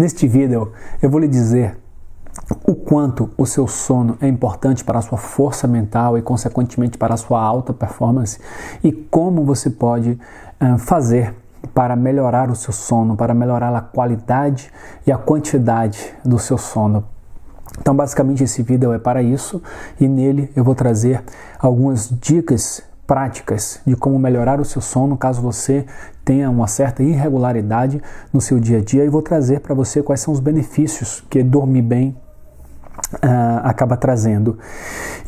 Neste vídeo eu vou lhe dizer o quanto o seu sono é importante para a sua força mental e consequentemente para a sua alta performance e como você pode fazer para melhorar o seu sono, para melhorar a qualidade e a quantidade do seu sono. Então basicamente esse vídeo é para isso e nele eu vou trazer algumas dicas práticas de como melhorar o seu sono caso você tenha uma certa irregularidade no seu dia a dia e vou trazer para você quais são os benefícios que dormir bem acaba trazendo.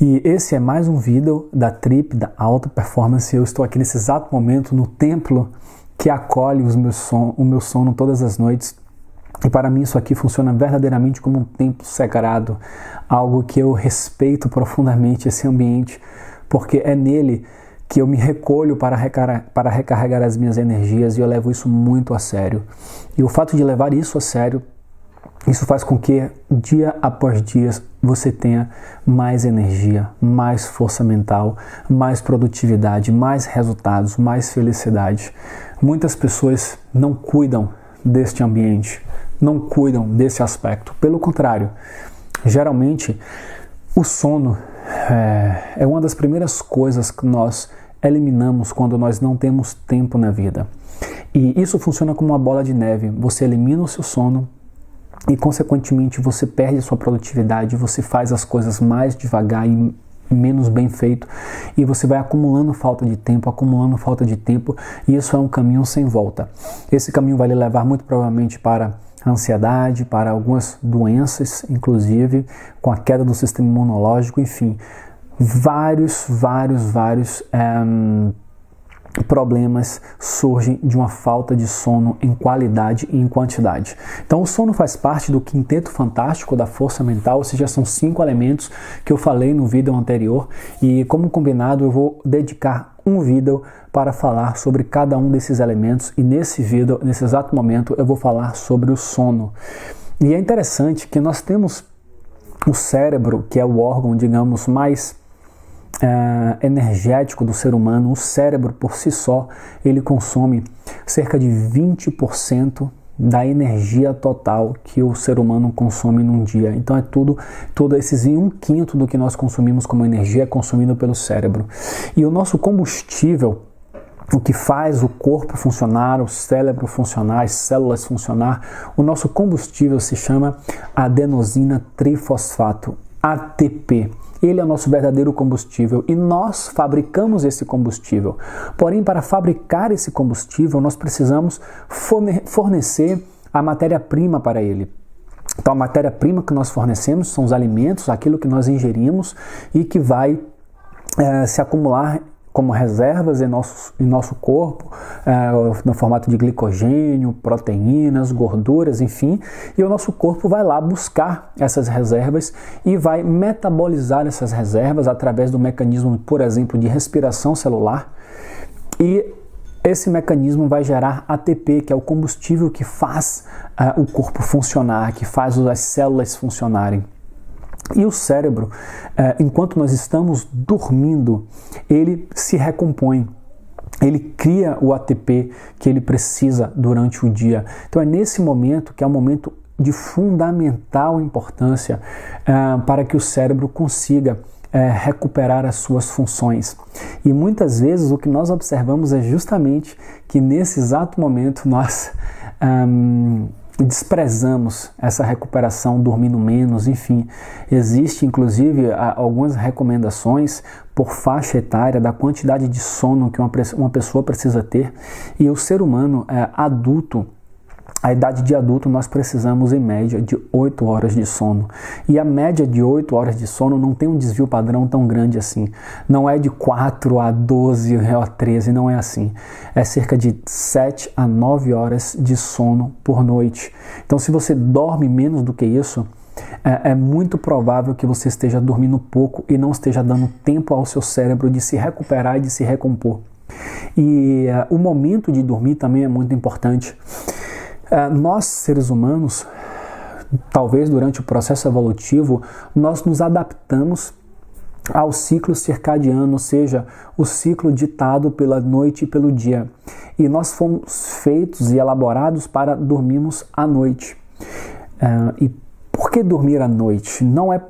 E esse é mais um vídeo da Trip, da Alta Performance. Eu estou aqui nesse exato momento no templo que acolhe o meu sono todas as noites. E para mim isso aqui funciona verdadeiramente como um templo sagrado, algo que eu respeito profundamente esse ambiente, porque é nele que eu me recolho para recarregar as minhas energias e eu levo isso muito a sério. E o fato de levar isso a sério, isso faz com que dia após dia você tenha mais energia, mais força mental, mais produtividade, mais resultados, mais felicidade. Muitas pessoas não cuidam deste ambiente, não cuidam desse aspecto. Pelo contrário, geralmente o sono é uma das primeiras coisas que nós eliminamos quando nós não temos tempo na vida. E isso funciona como uma bola de neve. Você elimina o seu sono e, consequentemente, você perde a sua produtividade, você faz as coisas mais devagar e menos bem feito e você vai acumulando falta de tempo e isso é um caminho sem volta. Esse caminho vai lhe levar muito provavelmente para a ansiedade, para algumas doenças, inclusive com a queda do sistema imunológico, enfim, vários problemas surgem de uma falta de sono em qualidade e em quantidade. Então o sono faz parte do quinteto fantástico da força mental, ou seja, são 5 elementos que eu falei no vídeo anterior e como combinado eu vou dedicar um vídeo para falar sobre cada um desses elementos e nesse vídeo, nesse exato momento, eu vou falar sobre o sono. E é interessante que nós temos o cérebro, que é o órgão, digamos, mais energético do ser humano. O cérebro por si só, ele consome cerca de 20% da energia total que o ser humano consome num dia. Então é todo esses 1/5 do que nós consumimos como energia é consumido pelo cérebro. E o nosso combustível, o que faz o corpo funcionar, o cérebro funcionar, as células funcionar, o nosso combustível se chama adenosina trifosfato, ATP. Ele é o nosso verdadeiro combustível e nós fabricamos esse combustível. Porém, para fabricar esse combustível, nós precisamos fornecer a matéria-prima para ele. Então, a matéria-prima que nós fornecemos são os alimentos, aquilo que nós ingerimos e que vai se acumular como reservas em nosso corpo, no formato de glicogênio, proteínas, gorduras, enfim, e o nosso corpo vai lá buscar essas reservas e vai metabolizar essas reservas através do mecanismo, por exemplo, de respiração celular, e esse mecanismo vai gerar ATP, que é o combustível que faz o corpo funcionar, que faz as células funcionarem. E o cérebro, enquanto nós estamos dormindo, ele se recompõe, ele cria o ATP que ele precisa durante o dia. Então é nesse momento que é um momento de fundamental importância para que o cérebro consiga recuperar as suas funções. E muitas vezes o que nós observamos é justamente que nesse exato momento nós desprezamos essa recuperação dormindo menos, enfim. Existe inclusive algumas recomendações por faixa etária da quantidade de sono que uma pessoa precisa ter e o ser humano adulto, a idade de adulto, nós precisamos em média de 8 horas de sono. E a média de 8 horas de sono não tem um desvio padrão tão grande assim. Não é de 4 a 12 ou a 13, não é assim. É cerca de 7 a 9 horas de sono por noite. Então se você dorme menos do que isso, é muito provável que você esteja dormindo pouco e não esteja dando tempo ao seu cérebro de se recuperar e de se recompor. E o momento de dormir também é muito importante. Nós, seres humanos, talvez durante o processo evolutivo, nós nos adaptamos ao ciclo circadiano, ou seja, o ciclo ditado pela noite e pelo dia. E nós fomos feitos e elaborados para dormirmos à noite. E por que dormir à noite? Não é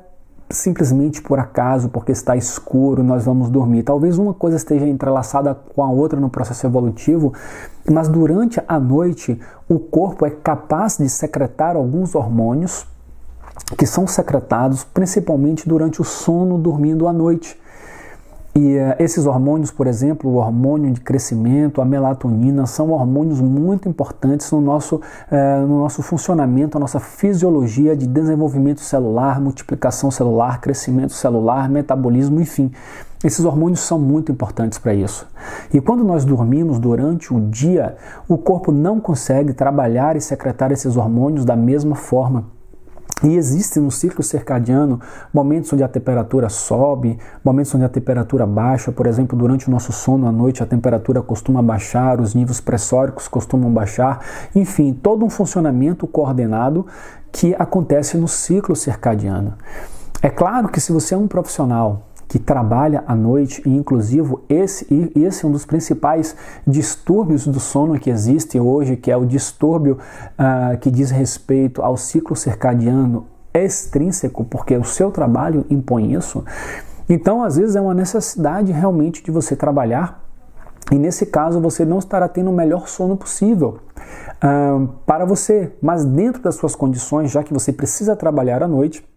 simplesmente por acaso, porque está escuro, nós vamos dormir. Talvez uma coisa esteja entrelaçada com a outra no processo evolutivo, mas durante a noite o corpo é capaz de secretar alguns hormônios que são secretados principalmente durante o sono, dormindo à noite. E esses hormônios, por exemplo, o hormônio de crescimento, a melatonina, são hormônios muito importantes no nosso funcionamento, a nossa fisiologia de desenvolvimento celular, multiplicação celular, crescimento celular, metabolismo, enfim. Esses hormônios são muito importantes para isso. E quando nós dormimos durante o dia, o corpo não consegue trabalhar e secretar esses hormônios da mesma forma. E existe no ciclo circadiano momentos onde a temperatura sobe, momentos onde a temperatura baixa. Por exemplo, durante o nosso sono à noite a temperatura costuma baixar, os níveis pressóricos costumam baixar. Enfim, todo um funcionamento coordenado que acontece no ciclo circadiano. É claro que se você é um profissional que trabalha à noite, e inclusive esse é um dos principais distúrbios do sono que existe hoje, que é o distúrbio que diz respeito ao ciclo circadiano extrínseco, porque o seu trabalho impõe isso. Então, às vezes, é uma necessidade realmente de você trabalhar, e nesse caso você não estará tendo o melhor sono possível para você, mas dentro das suas condições, já que você precisa trabalhar à noite,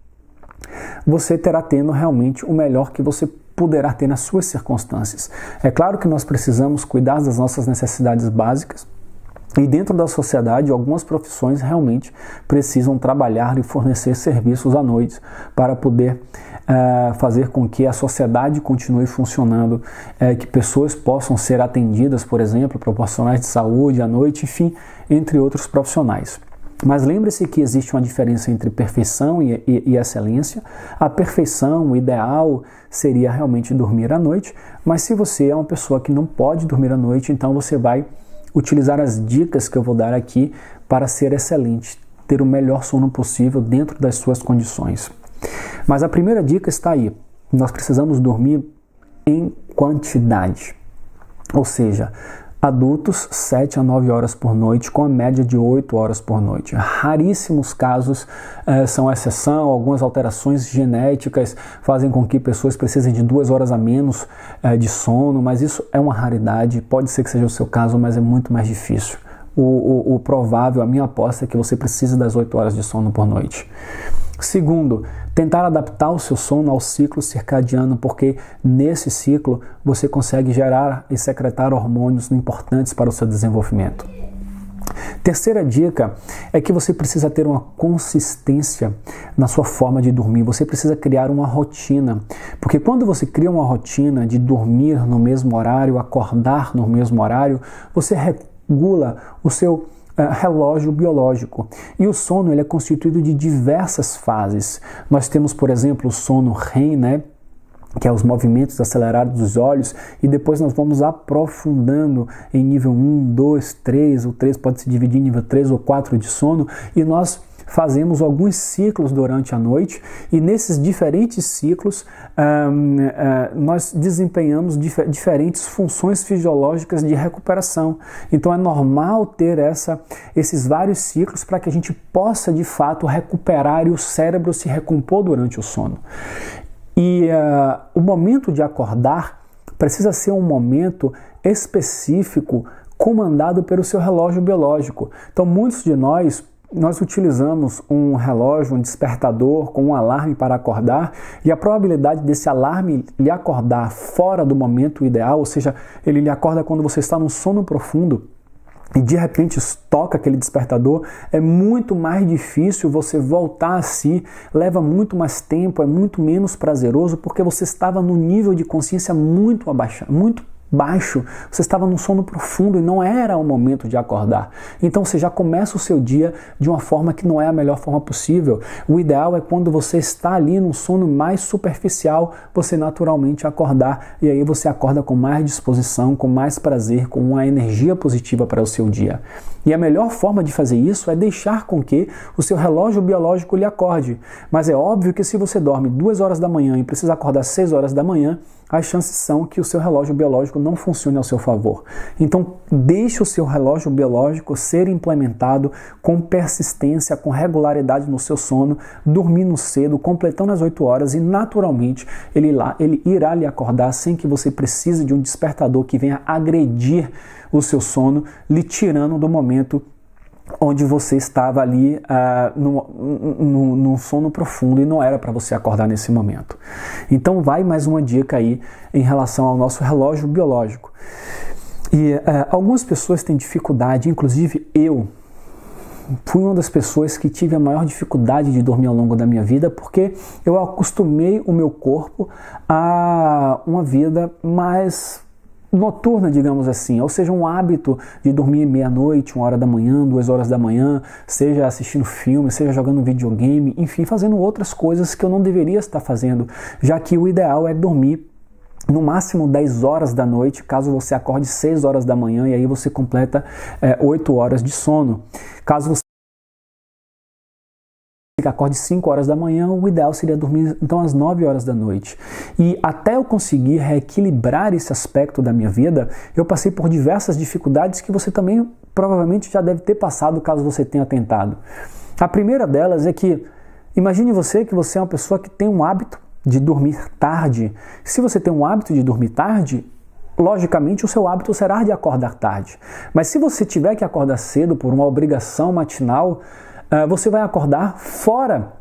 você terá tendo realmente o melhor que você poderá ter nas suas circunstâncias. É claro que nós precisamos cuidar das nossas necessidades básicas, e dentro da sociedade algumas profissões realmente precisam trabalhar e fornecer serviços à noite para poder fazer com que a sociedade continue funcionando, que pessoas possam ser atendidas, por exemplo, profissionais de saúde à noite, enfim, entre outros profissionais. Mas lembre-se que existe uma diferença entre perfeição e excelência. A perfeição, o ideal, seria realmente dormir à noite, mas se você é uma pessoa que não pode dormir à noite, então você vai utilizar as dicas que eu vou dar aqui para ser excelente, ter o melhor sono possível dentro das suas condições. Mas a primeira dica está aí. Nós precisamos dormir em quantidade, ou seja, adultos 7 a 9 horas por noite, com a média de 8 horas por noite. Raríssimos casos são exceção, algumas alterações genéticas fazem com que pessoas precisem de 2 horas a menos de sono, mas isso é uma raridade, pode ser que seja o seu caso, mas é muito mais difícil. O provável, a minha aposta é que você precisa das 8 horas de sono por noite. Segundo, tentar adaptar o seu sono ao ciclo circadiano, porque nesse ciclo você consegue gerar e secretar hormônios importantes para o seu desenvolvimento. Terceira dica é que você precisa ter uma consistência na sua forma de dormir. Você precisa criar uma rotina, porque quando você cria uma rotina de dormir no mesmo horário, acordar no mesmo horário, você regula o seu relógio biológico. E o sono ele é constituído de diversas fases. Nós temos, por exemplo, o sono REM, que é os movimentos acelerados dos olhos, e depois nós vamos aprofundando em nível 1, 2, 3, o 3 pode se dividir em nível 3 ou 4 de sono, e nós fazemos alguns ciclos durante a noite, e nesses diferentes ciclos nós desempenhamos diferentes funções fisiológicas de recuperação. Então é normal ter esses vários ciclos para que a gente possa de fato recuperar e o cérebro se recompor durante o sono. E o momento de acordar precisa ser um momento específico comandado pelo seu relógio biológico. Então muitos de nós utilizamos um relógio, um despertador com um alarme para acordar, e a probabilidade desse alarme lhe acordar fora do momento ideal, ou seja, ele lhe acorda quando você está num sono profundo e de repente toca aquele despertador, é muito mais difícil você voltar a si, leva muito mais tempo, é muito menos prazeroso, porque você estava num nível de consciência muito baixo, você estava num sono profundo e não era o momento de acordar. Então você já começa o seu dia de uma forma que não é a melhor forma possível. O ideal é quando você está ali num sono mais superficial, você naturalmente acordar, e aí você acorda com mais disposição, com mais prazer, com uma energia positiva para o seu dia. E a melhor forma de fazer isso é deixar com que o seu relógio biológico lhe acorde. Mas é óbvio que se você dorme 2 horas da manhã e precisa acordar 6 horas da manhã, as chances são que o seu relógio biológico não funcione ao seu favor. Então, deixe o seu relógio biológico ser implementado com persistência, com regularidade no seu sono, dormindo cedo, completando as 8 horas e, naturalmente, ele irá lhe acordar sem que você precise de um despertador que venha agredir o seu sono, lhe tirando do momento onde você estava ali num sono profundo e não era para você acordar nesse momento. Então vai mais uma dica aí em relação ao nosso relógio biológico. E algumas pessoas têm dificuldade, inclusive eu fui uma das pessoas que tive a maior dificuldade de dormir ao longo da minha vida, porque eu acostumei o meu corpo a uma vida mais noturna, digamos assim, ou seja, um hábito de dormir meia-noite, 1 hora da manhã, 2 horas da manhã, seja assistindo filme, seja jogando videogame, enfim, fazendo outras coisas que eu não deveria estar fazendo, já que o ideal é dormir no máximo 10 horas da noite, caso você acorde 6 horas da manhã, e aí você completa 8 horas de sono. Caso você acorde 5 horas da manhã, o ideal seria dormir então às 9 horas da noite. E até eu conseguir reequilibrar esse aspecto da minha vida, eu passei por diversas dificuldades que você também provavelmente já deve ter passado caso você tenha tentado. A primeira delas é que, imagine você que você é uma pessoa que tem um hábito de dormir tarde. Se você tem um hábito de dormir tarde, logicamente o seu hábito será de acordar tarde. Mas se você tiver que acordar cedo por uma obrigação matinal, você vai acordar fora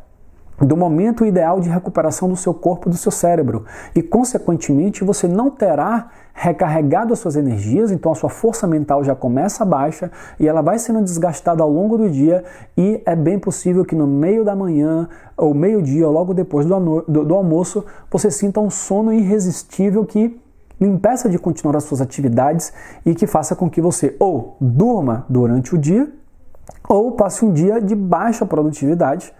do momento ideal de recuperação do seu corpo, do seu cérebro. E, consequentemente, você não terá recarregado as suas energias, então a sua força mental já começa baixa e ela vai sendo desgastada ao longo do dia, e é bem possível que no meio da manhã, ou meio-dia, ou logo depois do almoço, você sinta um sono irresistível que lhe impeça de continuar as suas atividades e que faça com que você ou durma durante o dia, ou passe um dia de baixa produtividade,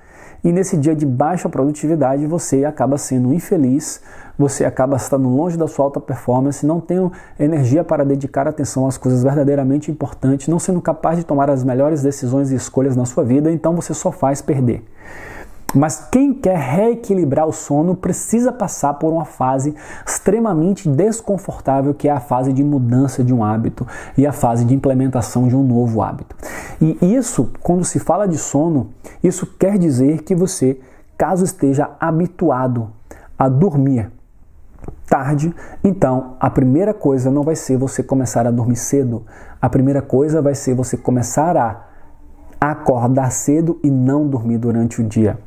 e nesse dia de baixa produtividade você acaba sendo infeliz, você acaba estando longe da sua alta performance, não tendo energia para dedicar atenção às coisas verdadeiramente importantes, não sendo capaz de tomar as melhores decisões e escolhas na sua vida, então você só faz perder. Mas quem quer reequilibrar o sono precisa passar por uma fase extremamente desconfortável, que é a fase de mudança de um hábito e a fase de implementação de um novo hábito. E isso, quando se fala de sono, isso quer dizer que você, caso esteja habituado a dormir tarde, então a primeira coisa não vai ser você começar a dormir cedo, a primeira coisa vai ser você começar a acordar cedo e não dormir durante o dia.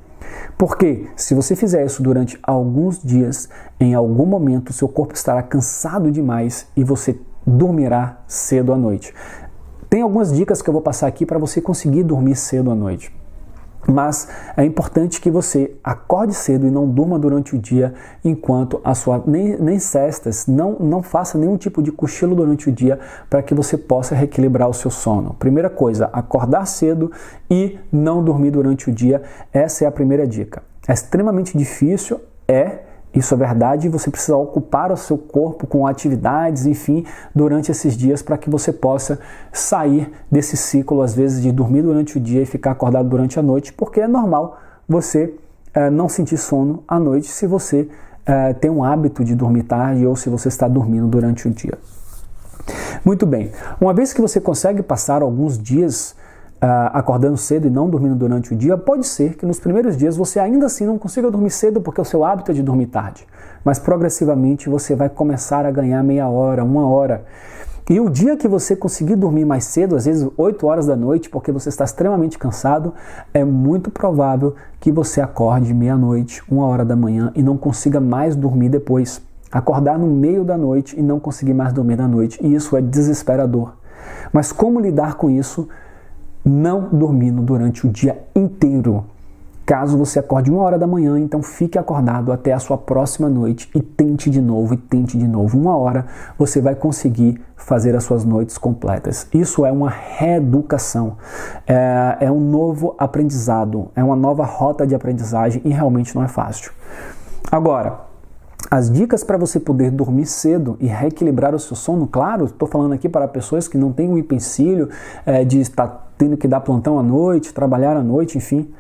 Porque se você fizer isso durante alguns dias, em algum momento seu corpo estará cansado demais e você dormirá cedo à noite. Tem algumas dicas que eu vou passar aqui para você conseguir dormir cedo à noite. Mas é importante que você acorde cedo e não durma durante o dia, enquanto nem cestas, não faça nenhum tipo de cochilo durante o dia, para que você possa reequilibrar o seu sono. Primeira coisa, acordar cedo e não dormir durante o dia. Essa é a primeira dica. É extremamente difícil, isso é verdade, você precisa ocupar o seu corpo com atividades, enfim, durante esses dias, para que você possa sair desse ciclo, às vezes, de dormir durante o dia e ficar acordado durante a noite, porque é normal você não sentir sono à noite se você tem um hábito de dormir tarde ou se você está dormindo durante o dia. Muito bem, uma vez que você consegue passar alguns dias acordando cedo e não dormindo durante o dia, pode ser que nos primeiros dias você ainda assim não consiga dormir cedo porque o seu hábito é de dormir tarde. Mas progressivamente você vai começar a ganhar meia hora, 1 hora. E o dia que você conseguir dormir mais cedo, às vezes 8 horas da noite, porque você está extremamente cansado, é muito provável que você acorde meia-noite, 1 hora da manhã e não consiga mais dormir depois. Acordar no meio da noite e não conseguir mais dormir na noite. E isso é desesperador. Mas como lidar com isso? Não dormindo durante o dia inteiro. Caso você acorde 1 hora da manhã, então fique acordado até a sua próxima noite e tente de novo, 1 hora você vai conseguir fazer as suas noites completas. Isso é uma reeducação, é um novo aprendizado, é uma nova rota de aprendizagem e realmente não é fácil. Agora, as dicas para você poder dormir cedo e reequilibrar o seu sono, claro, estou falando aqui para pessoas que não têm o empecilho de estar tendo que dar plantão à noite, trabalhar à noite, enfim.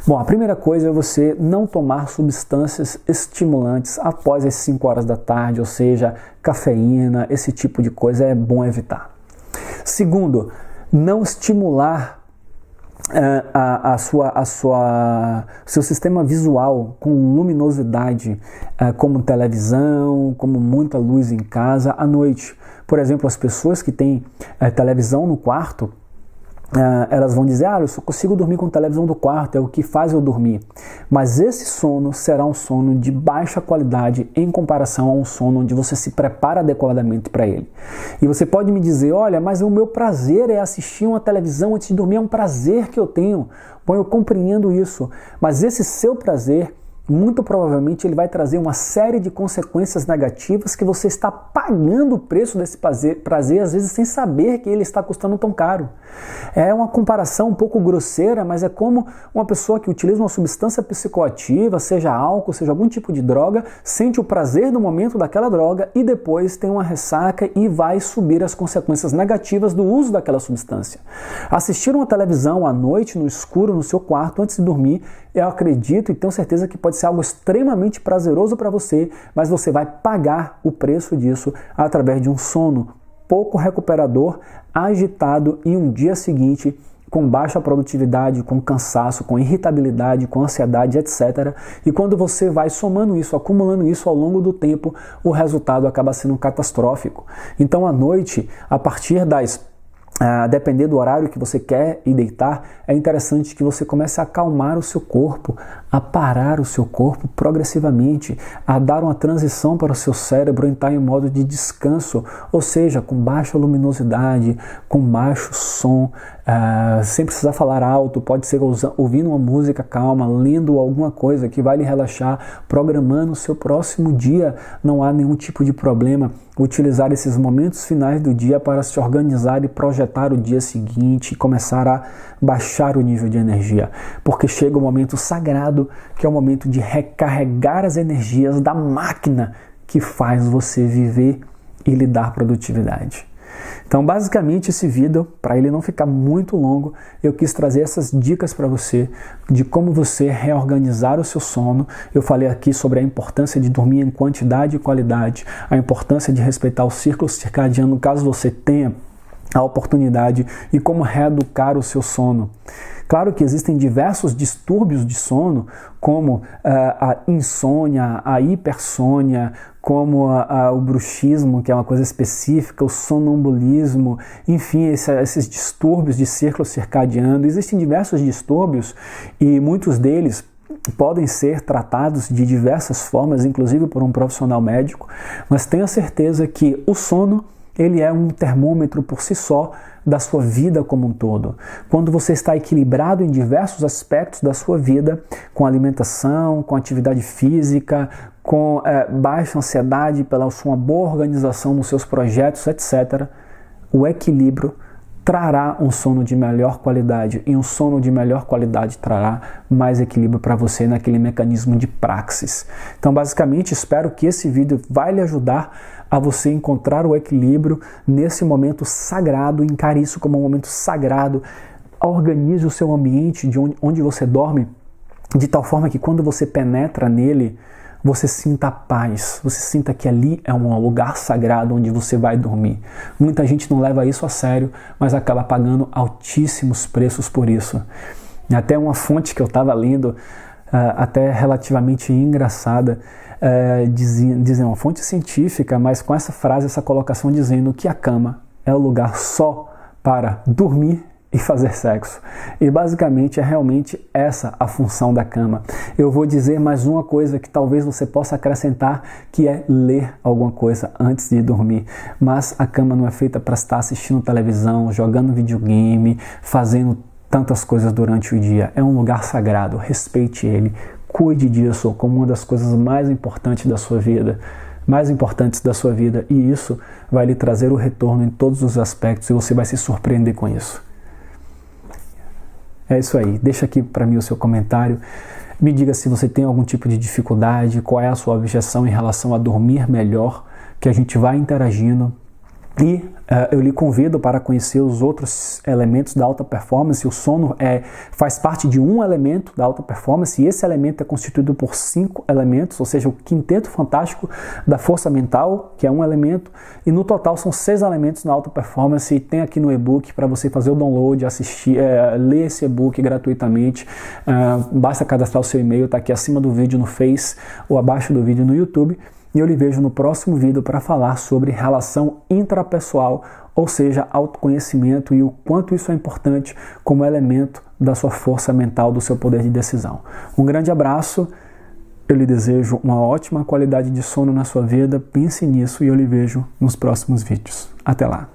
Bom, a primeira coisa é você não tomar substâncias estimulantes após as 5 horas da tarde, ou seja, cafeína, esse tipo de coisa é bom evitar. Segundo, não estimular seu sistema visual com luminosidade, como televisão, como muita luz em casa à noite. Por exemplo, as pessoas que têm televisão no quarto, elas vão dizer, eu só consigo dormir com televisão do quarto, é o que faz eu dormir. Mas esse sono será um sono de baixa qualidade em comparação a um sono onde você se prepara adequadamente para ele. E você pode me dizer, olha, mas o meu prazer é assistir uma televisão antes de dormir, é um prazer que eu tenho. Bom, eu compreendo isso, mas esse seu prazer, muito provavelmente ele vai trazer uma série de consequências negativas que você está pagando o preço desse prazer, às vezes sem saber que ele está custando tão caro. É uma comparação um pouco grosseira, mas é como uma pessoa que utiliza uma substância psicoativa, seja álcool, seja algum tipo de droga, sente o prazer no momento daquela droga e depois tem uma ressaca e vai subir as consequências negativas do uso daquela substância. Assistir uma televisão à noite, no escuro, no seu quarto, antes de dormir, eu acredito e tenho certeza que pode ser algo extremamente prazeroso para você, mas você vai pagar o preço disso através de um sono pouco recuperador, agitado e um dia seguinte com baixa produtividade, com cansaço, com irritabilidade, com ansiedade, etc. E quando você vai somando isso, acumulando isso ao longo do tempo, o resultado acaba sendo catastrófico. Então à noite, a partir depender do horário que você quer ir deitar, é interessante que você comece a acalmar o seu corpo, a parar o seu corpo progressivamente, a dar uma transição para o seu cérebro entrar em modo de descanso, ou seja, com baixa luminosidade, com baixo som, sem precisar falar alto, pode ser ouvindo uma música calma, lendo alguma coisa que vai lhe relaxar, programando o seu próximo dia, não há nenhum tipo de problema. Utilizar esses momentos finais do dia para se organizar e projetar o dia seguinte e começar a baixar o nível de energia, porque chega o momento sagrado, que é o momento de recarregar as energias da máquina que faz você viver e lhe dar produtividade. Então, basicamente, esse vídeo, para ele não ficar muito longo, eu quis trazer essas dicas para você de como você reorganizar o seu sono. Eu falei aqui sobre a importância de dormir em quantidade e qualidade, a importância de respeitar o ciclo circadiano, caso você tenha a oportunidade, e como reeducar o seu sono. Claro que existem diversos distúrbios de sono, como a insônia, a hipersônia, como o bruxismo, que é uma coisa específica, o sonambulismo, enfim, esses distúrbios de ciclo circadiano. Existem diversos distúrbios e muitos deles podem ser tratados de diversas formas, inclusive por um profissional médico, mas tenha certeza que o sono ele é um termômetro por si só da sua vida como um todo. Quando você está equilibrado em diversos aspectos da sua vida, com alimentação, com atividade física, com baixa ansiedade pela sua boa organização nos seus projetos, etc., o equilíbrio trará um sono de melhor qualidade, e um sono de melhor qualidade trará mais equilíbrio para você naquele mecanismo de praxis. Então, basicamente, espero que esse vídeo vai lhe ajudar a você encontrar o equilíbrio nesse momento sagrado, encare isso como um momento sagrado, organize o seu ambiente de onde você dorme, de tal forma que quando você penetra nele, você sinta a paz, você sinta que ali é um lugar sagrado onde você vai dormir. Muita gente não leva isso a sério, mas acaba pagando altíssimos preços por isso. Até uma fonte que eu estava lendo, até relativamente engraçada, dizem uma fonte científica, mas com essa frase, essa colocação dizendo que a cama é o lugar só para dormir e fazer sexo. E basicamente é realmente essa a função da cama. Eu vou dizer mais uma coisa que talvez você possa acrescentar, que é ler alguma coisa antes de dormir. Mas a cama não é feita para estar assistindo televisão, jogando videogame, fazendo tantas coisas durante o dia. É um lugar sagrado, respeite ele, cuide disso como uma das coisas mais importantes da sua vida. E isso vai lhe trazer o retorno em todos os aspectos e você vai se surpreender com isso. É isso aí, deixa aqui para mim o seu comentário, me diga se você tem algum tipo de dificuldade, qual é a sua objeção em relação a dormir melhor, que a gente vai interagindo. E eu lhe convido para conhecer os outros elementos da alta performance. O sono faz parte de um elemento da alta performance e esse elemento é constituído por 5 elementos, ou seja, o quinteto fantástico da força mental, que é um elemento, e no total são 6 elementos na alta performance. E tem aqui no e-book para você fazer o download, assistir, ler esse e-book gratuitamente. Basta cadastrar o seu e-mail, está aqui acima do vídeo no Face ou abaixo do vídeo no YouTube. E eu lhe vejo no próximo vídeo para falar sobre relação intrapessoal, ou seja, autoconhecimento e o quanto isso é importante como elemento da sua força mental, do seu poder de decisão. Um grande abraço, eu lhe desejo uma ótima qualidade de sono na sua vida, pense nisso e eu lhe vejo nos próximos vídeos. Até lá!